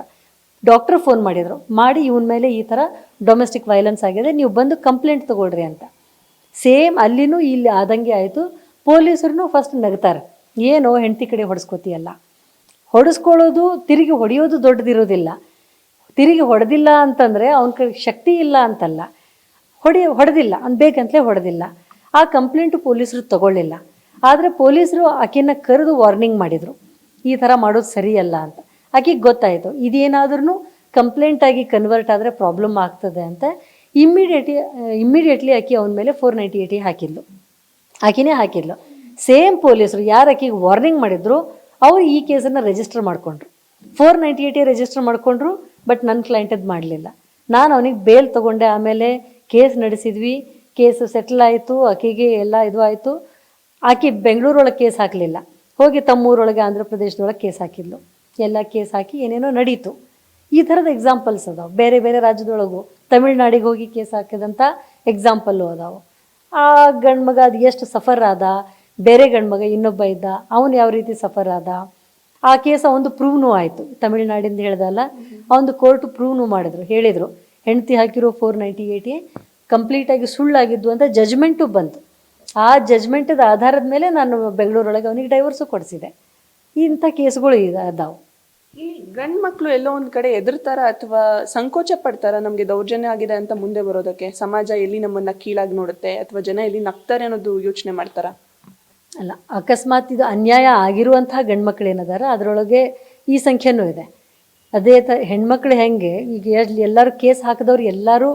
ಡಾಕ್ಟ್ರ್ ಫೋನ್ ಮಾಡಿದರು, ಮಾಡಿ ಇವನ ಮೇಲೆ ಈ ಥರ ಡೊಮೆಸ್ಟಿಕ್ ವೈಲೆನ್ಸ್ ಆಗಿದೆ, ನೀವು ಬಂದು ಕಂಪ್ಲೇಂಟ್ ತೊಗೊಳ್ರಿ ಅಂತ. ಸೇಮ್ ಅಲ್ಲಿನೂ ಇಲ್ಲಿ ಆದಂಗೆ ಆಯಿತು. ಪೊಲೀಸರು ಫಸ್ಟ್ ನಗ್ತಾರೆ, ಏನೋ ಹೆಂಡತಿ ಕಡೆ ಹೊಡೆಸ್ಕೋತೀಯಲ್ಲ. ಹೊಡೆಸ್ಕೊಳ್ಳೋದು, ತಿರುಗಿ ಹೊಡೆಯೋದು ದೊಡ್ಡದಿರೋದಿಲ್ಲ. ತಿರುಗಿ ಹೊಡೆದಿಲ್ಲ ಅಂತಂದರೆ ಅವನ ಕಡೆ ಶಕ್ತಿ ಇಲ್ಲ ಅಂತಲ್ಲ, ಹೊಡೆದಿಲ್ಲ ಅವ್ನು ಬೇಕಂತಲೇ ಹೊಡೆದಿಲ್ಲ. ಆ ಕಂಪ್ಲೇಂಟು ಪೊಲೀಸರು ತಗೊಳ್ಳಿಲ್ಲ. ಆದರೆ ಪೊಲೀಸರು ಆಕೆನ ಕರೆದು ವಾರ್ನಿಂಗ್ ಮಾಡಿದರು, ಈ ಥರ ಮಾಡೋದು ಸರಿಯಲ್ಲ ಅಂತ. ಆಕೆಗೆ ಗೊತ್ತಾಯಿತು, ಇದೇನಾದ್ರೂ ಕಂಪ್ಲೇಂಟ್ ಆಗಿ ಕನ್ವರ್ಟ್ ಆದರೆ ಪ್ರಾಬ್ಲಮ್ ಆಗ್ತದೆ ಅಂತ ಇಮ್ಮಿಡಿಯೇಟ್ಲಿ ಆಕಿ ಅವನ ಮೇಲೆ 498 ಹಾಕಿದ್ಲು. ಆಕಿನೇ ಹಾಕಿದ್ಲು. ಸೇಮ್ ಪೊಲೀಸರು ಯಾರು ಆಕಿಗೆ ವಾರ್ನಿಂಗ್ ಮಾಡಿದ್ರು ಅವ್ರು ಈ ಕೇಸನ್ನು ರಿಜಿಸ್ಟರ್ ಮಾಡಿಕೊಂಡ್ರು. 498 ರಿಜಿಸ್ಟರ್ ಮಾಡಿಕೊಂಡ್ರು, ಬಟ್ ನನ್ನ ಕ್ಲೈಂಟದ್ದು ಮಾಡಲಿಲ್ಲ. ನಾನು ಅವನಿಗೆ ಬೇಲ್ ತೊಗೊಂಡೆ. ಆಮೇಲೆ ಕೇಸ್ ನಡೆಸಿದ್ವಿ, ಕೇಸು ಸೆಟ್ಲ್ ಆಯಿತು, ಆಕೆಗೆ ಎಲ್ಲ ಇದು ಆಯಿತು. ಆಕೆ ಬೆಂಗಳೂರೊಳಗೆ ಕೇಸ್ ಹಾಕಲಿಲ್ಲ, ಹೋಗಿ ತಮ್ಮೂರೊಳಗೆ ಆಂಧ್ರ ಪ್ರದೇಶದೊಳಗೆ ಕೇಸ್ ಹಾಕಿದ್ಲು. ಎಲ್ಲ ಕೇಸ್ ಹಾಕಿ ಏನೇನೋ ನಡೀತು. ಈ ಥರದ ಎಕ್ಸಾಂಪಲ್ಸ್ ಅದಾವೆ. ಬೇರೆ ಬೇರೆ ರಾಜ್ಯದೊಳಗು ತಮಿಳ್ನಾಡಿಗೆ ಹೋಗಿ ಕೇಸ್ ಹಾಕಿದಂಥ ಎಕ್ಸಾಂಪಲ್ಲು ಅದಾವೆ. ಆ ಗಂಡು ಮಗ ಅದು ಎಷ್ಟು ಸಫರ್ ಆದ, ಬೇರೆ ಗಂಡು ಮಗ ಇನ್ನೊಬ್ಬ ಇದ್ದ, ಅವನು ಯಾವ ರೀತಿ ಸಫರ್ ಆದ. ಆ ಕೇಸ ಒಂದು ಪ್ರೂವ್ನೂ ಆಯಿತು. ತಮಿಳ್ನಾಡಿಂದ ಹೇಳ್ದಲ್ಲ, ಅವನು ಕೋರ್ಟು ಪ್ರೂವ್ನೂ ಹೇಳಿದರು ಹೆಂಡತಿ ಹಾಕಿರೋ 498 ಕಂಪ್ಲೀಟಾಗಿ ಸುಳ್ಳಾಗಿದ್ದು ಅಂತ ಜಜ್ಮೆಂಟು ಬಂತು. ಆ ಜಜ್ಮೆಂಟದ ಆಧಾರದ ಮೇಲೆ ನಾನು ಬೆಂಗಳೂರೊಳಗೆ ಅವನಿಗೆ ಡೈವರ್ಸು ಕೊಡಿಸಿದೆ. ಇಂಥ ಕೇಸ್ಗಳು ಅದಾವೆ. ಈ ಗಂಡು ಮಕ್ಕಳು ಎಲ್ಲೋ ಒಂದು ಕಡೆ ಎದುರ್ತಾರ ಅಥವಾ ಸಂಕೋಚ ಪಡ್ತಾರ ನಮಗೆ ದೌರ್ಜನ್ಯ ಆಗಿದೆ ಅಂತ ಮುಂದೆ ಬರೋದಕ್ಕೆ? ಸಮಾಜ ಎಲ್ಲಿ ನಮ್ಮನ್ನ ಕೀಳಾಗಿ ನೋಡುತ್ತೆ ಅಥವಾ ಜನ ಎಲ್ಲಿ ನಗ್ತಾರೆ ಅನ್ನೋದು ಯೋಚನೆ ಮಾಡ್ತಾರ? ಅಲ್ಲ, ಅಕಸ್ಮಾತ್ ಇದು ಅನ್ಯಾಯ ಆಗಿರುವಂತಹ ಗಂಡು ಮಕ್ಕಳು ಏನದಾರ ಅದರೊಳಗೆ ಈ ಸಂಖ್ಯೆನೂ ಇದೆ. ಅದೇ ಹೆಣ್ಮಕ್ಳು ಹೆಂಗೆ ಈಗ ಎಲ್ಲರೂ ಕೇಸ್ ಹಾಕಿದವ್ರು ಎಲ್ಲರೂ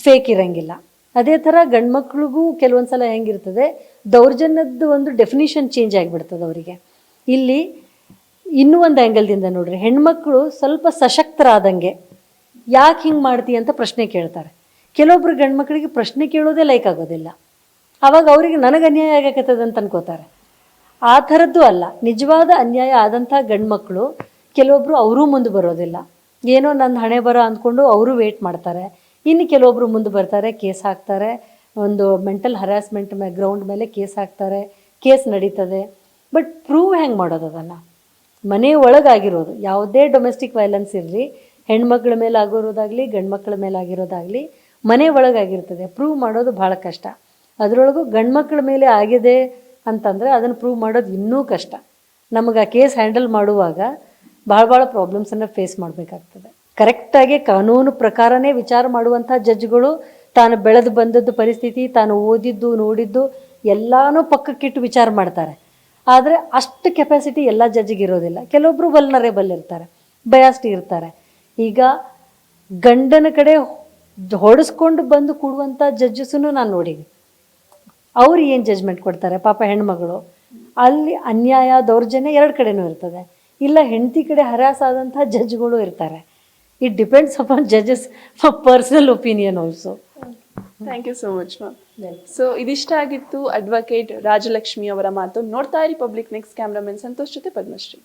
ಫೇಕ್ ಇರಂಗಿಲ್ಲ. ಅದೇ ಥರ ಗಂಡು ಮಕ್ಳಿಗೂ ಕೆಲವೊಂದು ಸಲ ಹೆಂಗಿರ್ತದೆ, ದೌರ್ಜನ್ಯದ ಒಂದು ಡೆಫಿನಿಷನ್ ಚೇಂಜ್ ಆಗಿಬಿಡ್ತದೆ ಅವರಿಗೆ. ಇಲ್ಲಿ ಇನ್ನೂ ಒಂದು ಆ್ಯಂಗಲ್ದಿಂದ ನೋಡ್ರಿ, ಹೆಣ್ಮಕ್ಳು ಸ್ವಲ್ಪ ಸಶಕ್ತರಾದಂಗೆ ಯಾಕೆ ಹಿಂಗೆ ಮಾಡ್ತೀಯ ಅಂತ ಪ್ರಶ್ನೆ ಕೇಳ್ತಾರೆ. ಕೆಲವೊಬ್ರು ಗಂಡು ಮಕ್ಕಳಿಗೆ ಪ್ರಶ್ನೆ ಕೇಳೋದೇ ಲೈಕ್ ಆಗೋದಿಲ್ಲ. ಆವಾಗ ಅವರಿಗೆ ನನಗೆ ಅನ್ಯಾಯ ಆಗಕತ್ತದ ಅಂತ ಅನ್ಕೋತಾರೆ. ಆ ಥರದ್ದು ಅಲ್ಲ, ನಿಜವಾದ ಅನ್ಯಾಯ ಆದಂಥ ಗಂಡು ಮಕ್ಕಳು ಕೆಲವೊಬ್ಬರು ಅವರೂ ಮುಂದೆ ಬರೋದಿಲ್ಲ. ಏನೋ ನನ್ನ ಹಣೆ ಬರೋ ಅಂದ್ಕೊಂಡು ಅವರು ವೇಟ್ ಮಾಡ್ತಾರೆ. ಇನ್ನು ಕೆಲವೊಬ್ಬರು ಮುಂದೆ ಬರ್ತಾರೆ, ಕೇಸ್ ಹಾಕ್ತಾರೆ, ಒಂದು ಮೆಂಟಲ್ ಹರಾಸ್ಮೆಂಟ್ ಗ್ರೌಂಡ್ ಮೇಲೆ ಕೇಸ್ ಹಾಕ್ತಾರೆ, ಕೇಸ್ ನಡೀತದೆ. ಬಟ್ ಪ್ರೂವ್ ಹೆಂಗೆ ಮಾಡೋದು ಅದನ್ನು? ಮನೆ ಒಳಗಾಗಿರೋದು ಯಾವುದೇ ಡೊಮೆಸ್ಟಿಕ್ ವೈಲೆನ್ಸ್ ಇರಲಿ, ಹೆಣ್ಮಕ್ಳ ಮೇಲೆ ಆಗಿರೋದಾಗಲಿ ಗಂಡು ಮಕ್ಕಳ ಮೇಲೆ ಆಗಿರೋದಾಗಲಿ ಮನೆ ಒಳಗಾಗಿರ್ತದೆ. ಪ್ರೂವ್ ಮಾಡೋದು ಭಾಳ ಕಷ್ಟ. ಅದರೊಳಗೂ ಗಂಡು ಮಕ್ಕಳ ಮೇಲೆ ಆಗಿದೆ ಅಂತಂದರೆ ಅದನ್ನು ಪ್ರೂವ್ ಮಾಡೋದು ಇನ್ನೂ ಕಷ್ಟ. ನಮಗೆ ಆ ಕೇಸ್ ಹ್ಯಾಂಡಲ್ ಮಾಡುವಾಗ ಭಾಳ ಪ್ರಾಬ್ಲಮ್ಸನ್ನು ಫೇಸ್ ಮಾಡಬೇಕಾಗ್ತದೆ. ಕರೆಕ್ಟಾಗಿ ಕಾನೂನು ಪ್ರಕಾರನೇ ವಿಚಾರ ಮಾಡುವಂಥ ಜಡ್ಜ್ಗಳು ತಾನು ಬೆಳೆದು ಬಂದದ್ದು ಪರಿಸ್ಥಿತಿ, ತಾನು ಓದಿದ್ದು ನೋಡಿದ್ದು ಎಲ್ಲನೂ ಪಕ್ಕಕ್ಕಿಟ್ಟು ವಿಚಾರ ಮಾಡ್ತಾರೆ. ಆದರೆ ಅಷ್ಟು ಕೆಪಾಸಿಟಿ ಎಲ್ಲ ಜಡ್ಜಿಗೆ ಇರೋದಿಲ್ಲ. ಕೆಲವೊಬ್ಬರು ವಲ್ನರೇಬಲ್ ಇರ್ತಾರೆ, ಬಯಾಸ್ಡ್ ಇರ್ತಾರೆ. ಈಗ ಗಂಡನ ಕಡೆ ಹೊಡೆಸ್ಕೊಂಡು ಬಂದು ಕೂಡುವಂಥ ಜಡ್ಜಸ್ಸನ್ನು ನಾನು ನೋಡೀನಿ. ಅವ್ರು ಏನು ಜಜ್ಮೆಂಟ್ ಕೊಡ್ತಾರೆ ಪಾಪ ಹೆಣ್ಮಗಳು. ಅಲ್ಲಿ ಅನ್ಯಾಯ ದೌರ್ಜನ್ಯ ಎರಡು ಕಡೆನೂ ಇರ್ತದೆ. ಇಲ್ಲ ಹೆಂಡತಿ ಕಡೆ ಹರಾಸ್ ಆದಂಥ ಜಡ್ಜ್ಗಳು ಇರ್ತಾರೆ. It depends upon judges personal opinion also. Thank you so much ma'am. So ಇದಿಷ್ಟ ಆಗಿತ್ತು ಅಡ್ವೊಕೇಟ್ ರಾಜಲಕ್ಷ್ಮಿ ಅವರ ಮಾತು. ನೋಡ್ತಾ ಇರಿ ಪಬ್ಲಿಕ್ ನೆಕ್ಸ್ಟ್. ಕ್ಯಾಮ್ರಾಮನ್ ಸಂತೋಷ್ ಜೊತೆ ಪದ್ಮಶ್ರೀ.